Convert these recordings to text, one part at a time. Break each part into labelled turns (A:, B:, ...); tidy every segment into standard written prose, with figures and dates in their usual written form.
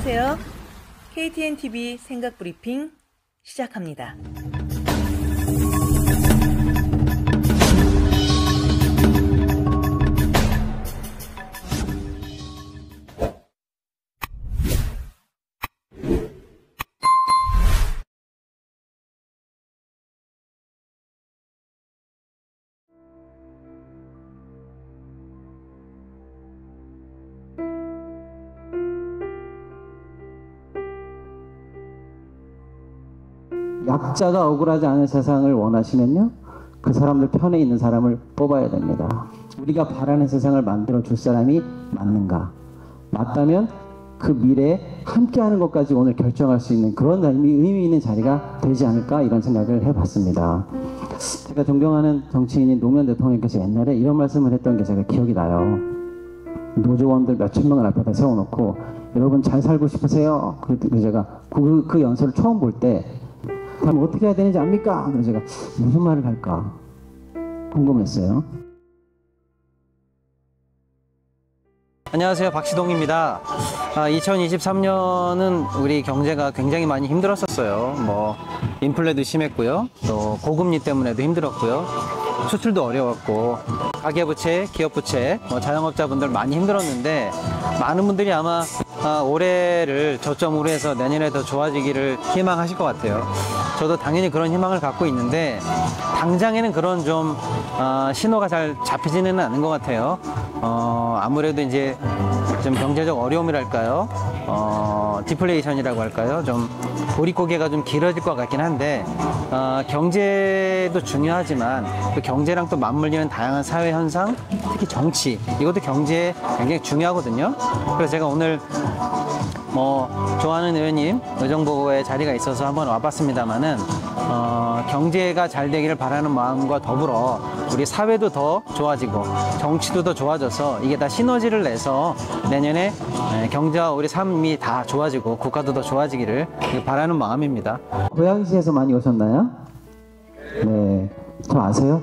A: 안녕하세요. KTN-TV 생각브리핑 시작합니다.
B: 약자가 억울하지 않은 세상을 원하시면요, 그 사람들 편에 있는 사람을 뽑아야 됩니다. 우리가 바라는 세상을 만들어 줄 사람이 맞는가? 맞다면 그 미래에 함께하는 것까지 오늘 결정할 수 있는 그런 의미 있는 자리가 되지 않을까, 이런 생각을 해봤습니다. 제가 존경하는 정치인인 노무현 대통령께서 옛날에 이런 말씀을 했던 게 제가 기억이 나요. 노조원들 몇천 명을 앞에다 세워놓고 여러분 잘 살고 싶으세요? 그래서 제가 그 연설을 처음 볼 때 그럼 어떻게 해야 되는지 압니까? 그래서 제가 무슨 말을 할까 궁금했어요.
C: 안녕하세요, 박시동입니다. 2023년은 우리 경제가 굉장히 많이 힘들었었어요. 인플레도 심했고요, 또 고금리 때문에도 힘들었고요, 수출도 어려웠고, 가계부채, 기업부채, 자영업자분들 많이 힘들었는데, 많은 분들이 아마 올해를 저점으로 해서 내년에 더 좋아지기를 희망하실 것 같아요. 저도 당연히 그런 희망을 갖고 있는데, 당장에는 그런 좀 신호가 잘 잡히지는 않은 것 같아요. 아무래도 이제 좀 경제적 어려움이랄까요, 디플레이션이라고 할까요, 좀 보릿고개가 좀 길어질 것 같긴 한데, 경제도 중요하지만 그 경제랑 또 맞물리는 다양한 사회 현상, 특히 정치, 이것도 경제에 굉장히 중요하거든요. 그래서 제가 오늘 좋아하는 의원님 의정부에 자리가 있어서 한번 와봤습니다만은, 경제가 잘 되기를 바라는 마음과 더불어 우리 사회도 더 좋아지고 정치도 더 좋아져서 이게 다 시너지를 내서 내년에 경제와 우리 삶이 다 좋아지고 국가도 더 좋아지기를 바라는 마음입니다.
B: 고양시에서 많이 오셨나요? 네, 저 아세요?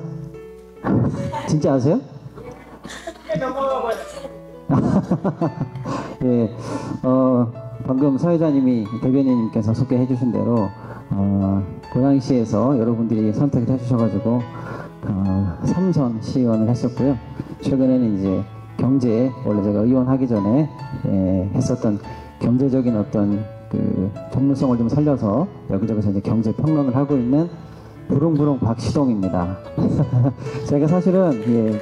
B: 진짜 아세요? 예, 방금 사회자님이 대변인님께서 소개해 주신 대로 고양시에서 여러분들이 선택을 해주셔가지고 3선 시의원을 했었고요. 최근에는 이제 경제에, 원래 제가 의원 하기 전에 했었던 경제적인 어떤 그 전문성을 좀 살려서 여기저기서 이제 경제 평론을 하고 있는 부릉부릉 박시동입니다. 제가 사실은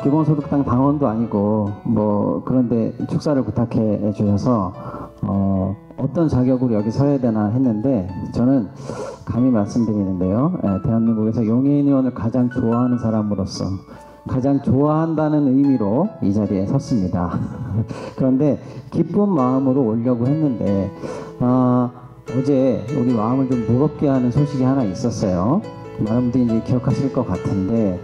B: 기본소득당 당원도 아니고 그런데 축사를 부탁해 주셔서 어떤 자격으로 여기 서야 되나 했는데, 저는 감히 말씀드리는데요, 대한민국에서 용해인 의원을 가장 좋아하는 사람으로서 가장 좋아한다는 의미로 이 자리에 섰습니다. 그런데 기쁜 마음으로 오려고 했는데 어제 우리 마음을 좀 무겁게 하는 소식이 하나 있었어요. 많은 분들이 이제 기억하실 것 같은데,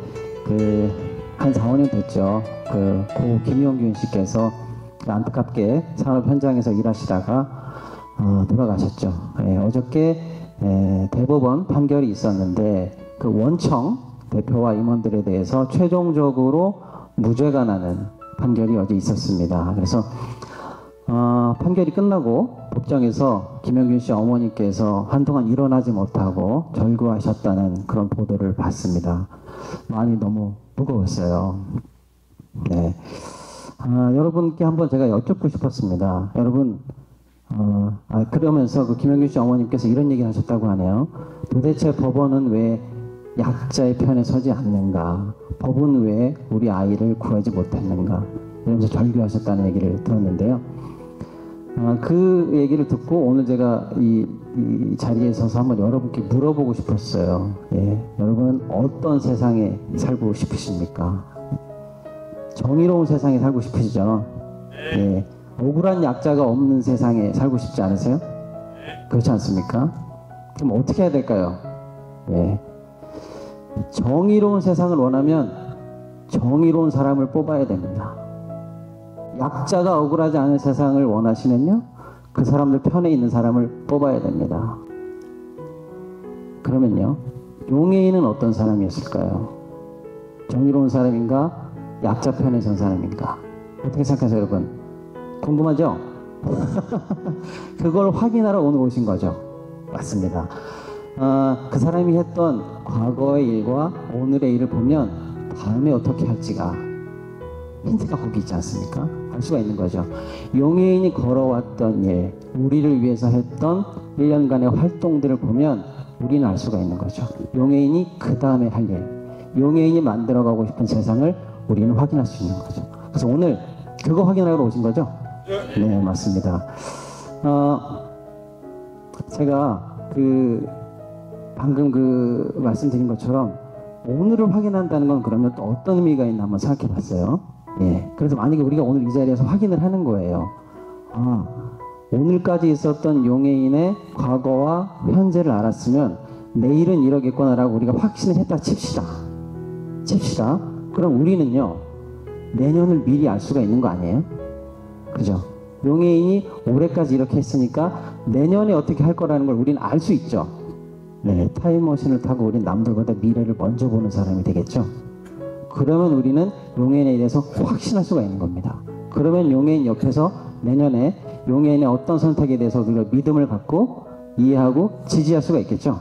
B: 한 4, 5년 됐죠. 고 김용균 씨께서 안타깝게 산업 현장에서 일하시다가 돌아가셨죠. 어저께 대법원 판결이 있었는데, 그 원청 대표와 임원들에 대해서 최종적으로 무죄가 나는 판결이 어제 있었습니다. 그래서 판결이 끝나고 법정에서 김용균 씨 어머니께서 한동안 일어나지 못하고 절규하셨다는 그런 보도를 봤습니다. 마음이 너무 무거웠어요. 네. 여러분께 한번 제가 여쭙고 싶었습니다. 여러분, 그러면서 그 김용균 씨 어머님께서 이런 얘기를 하셨다고 하네요. 도대체 법원은 왜 약자의 편에 서지 않는가? 법은 왜 우리 아이를 구하지 못했는가? 이러면서 절규하셨다는 얘기를 들었는데요. 그 얘기를 듣고 오늘 제가 이 자리에 서서 한번 여러분께 물어보고 싶었어요. 여러분은 어떤 세상에 살고 싶으십니까? 정의로운 세상에 살고 싶으시죠? 억울한 약자가 없는 세상에 살고 싶지 않으세요? 그렇지 않습니까? 그럼 어떻게 해야 될까요? 정의로운 세상을 원하면 정의로운 사람을 뽑아야 됩니다. 약자가 억울하지 않은 세상을 원하시면요, 그 사람들 편에 있는 사람을 뽑아야 됩니다. 그러면요, 용해인은 어떤 사람이었을까요? 정의로운 사람인가? 약자 편에 선 사람인가? 어떻게 생각하세요, 여러분? 궁금하죠? 그걸 확인하러 오늘 오신 거죠. 맞습니다. 그 사람이 했던 과거의 일과 오늘의 일을 보면 다음에 어떻게 할지가 힌트가 거기 있지 않습니까? 알 수가 있는 거죠. 용해인이 걸어왔던 일, 우리를 위해서 했던 1년간의 활동들을 보면 우리는 알 수가 있는 거죠. 용해인이 그 다음에 할 일, 용해인이 만들어가고 싶은 세상을 우리는 확인할 수 있는 거죠. 그래서 오늘 그거 확인하러 오신 거죠? 네, 맞습니다. 제가 방금 말씀드린 것처럼 오늘을 확인한다는 건 그러면 또 어떤 의미가 있나 한번 생각해 봤어요. 예. 그래서 만약에 우리가 오늘 이 자리에서 확인을 하는 거예요. 오늘까지 있었던 용해인의 과거와 현재를 알았으면 내일은 이러겠구나라고 우리가 확신을 했다 칩시다. 그럼 우리는요, 내년을 미리 알 수가 있는 거 아니에요? 그죠? 용해인이 올해까지 이렇게 했으니까 내년에 어떻게 할 거라는 걸 우리는 알 수 있죠. 네, 타임머신을 타고 우리는 남들보다 미래를 먼저 보는 사람이 되겠죠. 그러면 우리는 용해인에 대해서 확신할 수가 있는 겁니다. 그러면 용해인 옆에서 내년에 용해인의 어떤 선택에 대해서 우리가 믿음을 갖고 이해하고 지지할 수가 있겠죠.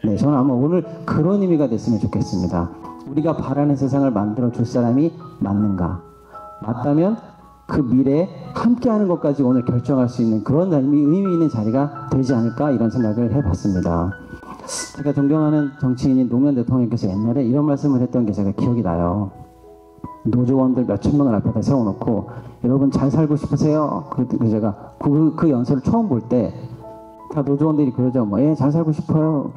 B: 네, 저는 아마 오늘 그런 의미가 됐으면 좋겠습니다. 우리가 바라는 세상을 만들어 줄 사람이 맞는가? 맞다면 그 미래에 함께하는 것까지 오늘 결정할 수 있는 그런 의미 있는 자리가 되지 않을까 이런 생각을 해봤습니다. 제가 존경하는 정치인인 노무현 대통령께서 옛날에 이런 말씀을 했던 게 제가 기억이 나요. 노조원들 몇천 명을 앞에다 세워놓고 여러분 잘 살고 싶으세요? 그래서 제가 그 연설을 처음 볼 때 다 노조원들이 그러죠. 예, 잘 살고 싶어요.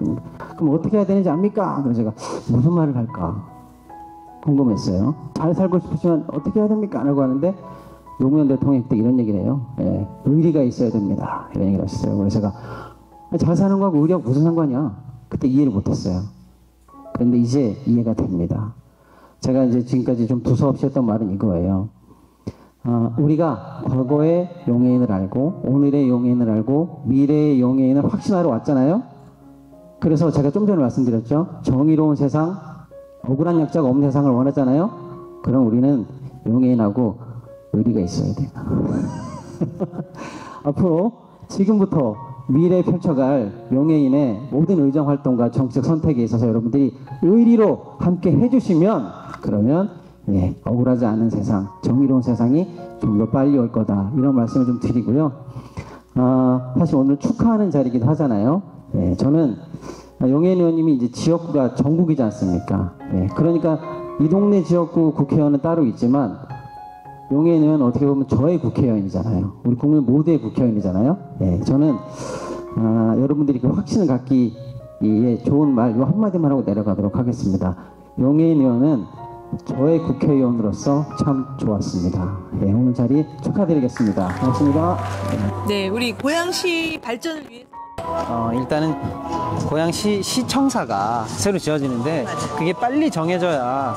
B: 그럼 어떻게 해야 되는지 압니까? 그래서 제가 무슨 말을 할까 궁금했어요. 잘 살고 싶으시면 어떻게 해야 됩니까? 라고 하는데 노무현 대통령이 때 이런 얘기를 해요. 예, 의리가 있어야 됩니다. 이런 얘기를 하셨어요. 그래서 제가 잘 사는 거하고 의리하고 무슨 상관이야? 그때 이해를 못했어요. 그런데 이제 이해가 됩니다. 제가 이제 지금까지 좀 두서없이 했던 말은 이거예요. 우리가 과거의 용해인을 알고 오늘의 용해인을 알고 미래의 용해인을 확신하러 왔잖아요. 그래서 제가 좀 전에 말씀드렸죠. 정의로운 세상, 억울한 약자가 없는 세상을 원하잖아요. 그럼 우리는 용해인하고 의리가 있어야 돼요. 앞으로 지금부터 미래에 펼쳐갈 용해인의 모든 의정활동과 정책 선택에 있어서 여러분들이 의리로 함께 해주시면 그러면 예, 억울하지 않은 세상, 정의로운 세상이 좀 더 빨리 올 거다 이런 말씀을 좀 드리고요. 사실 오늘 축하하는 자리이기도 하잖아요. 예, 저는 용해인 의원님이 이제 지역구가 전국이지 않습니까? 예, 그러니까 이 동네 지역구 국회의원은 따로 있지만 용해인 의원 어떻게 보면 저의 국회의원이잖아요. 우리 국민 모두의 국회의원이잖아요. 예, 저는 여러분들이 그 확신을 갖기 위해 좋은 말 이 한마디만 하고 내려가도록 하겠습니다. 용해인 의원은 저의 국회의원으로서 참 좋았습니다. 예, 오늘 자리 축하드리겠습니다. 고맙습니다.
A: 네, 우리 고양시 발전을 위해서
C: 일단은 고양시 시청사가 새로 지어지는데 그게 빨리 정해져야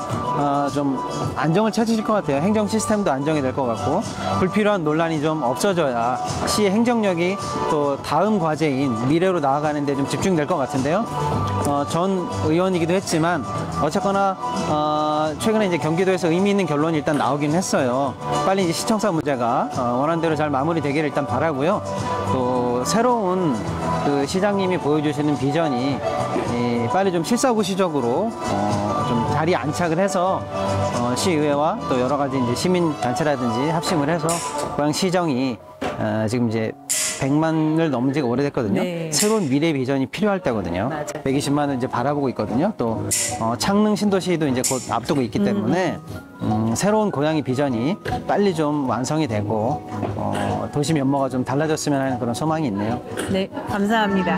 C: 좀 안정을 찾으실 것 같아요. 행정 시스템도 안정이 될 것 같고 불필요한 논란이 좀 없어져야 시의 행정력이 또 다음 과제인 미래로 나아가는 데 좀 집중될 것 같은데요. 전 의원이기도 했지만 어쨌거나 최근에 이제 경기도에서 의미 있는 결론이 일단 나오긴 했어요. 빨리 이제 시청사 문제가 원한대로 잘 마무리되기를 일단 바라고요. 또 새로운 그 시장님이 보여주시는 비전이 빨리 좀 실사구시적으로 좀 자리에 안착을 해서 시의회와 또 여러 가지 이제 시민 단체라든지 합심을 해서 고양시정이 지금 이제 100만을 넘은 지가 오래됐거든요.
A: 네.
C: 새로운 미래 비전이 필요할 때거든요.
A: 맞아요.
C: 120만을 이제 바라보고 있거든요. 또 창릉 신도시도 이제 곧 앞두고 있기 때문에 새로운 고양이 비전이 빨리 좀 완성이 되고 도시 면모가 좀 달라졌으면 하는 그런 소망이 있네요.
A: 네, 감사합니다.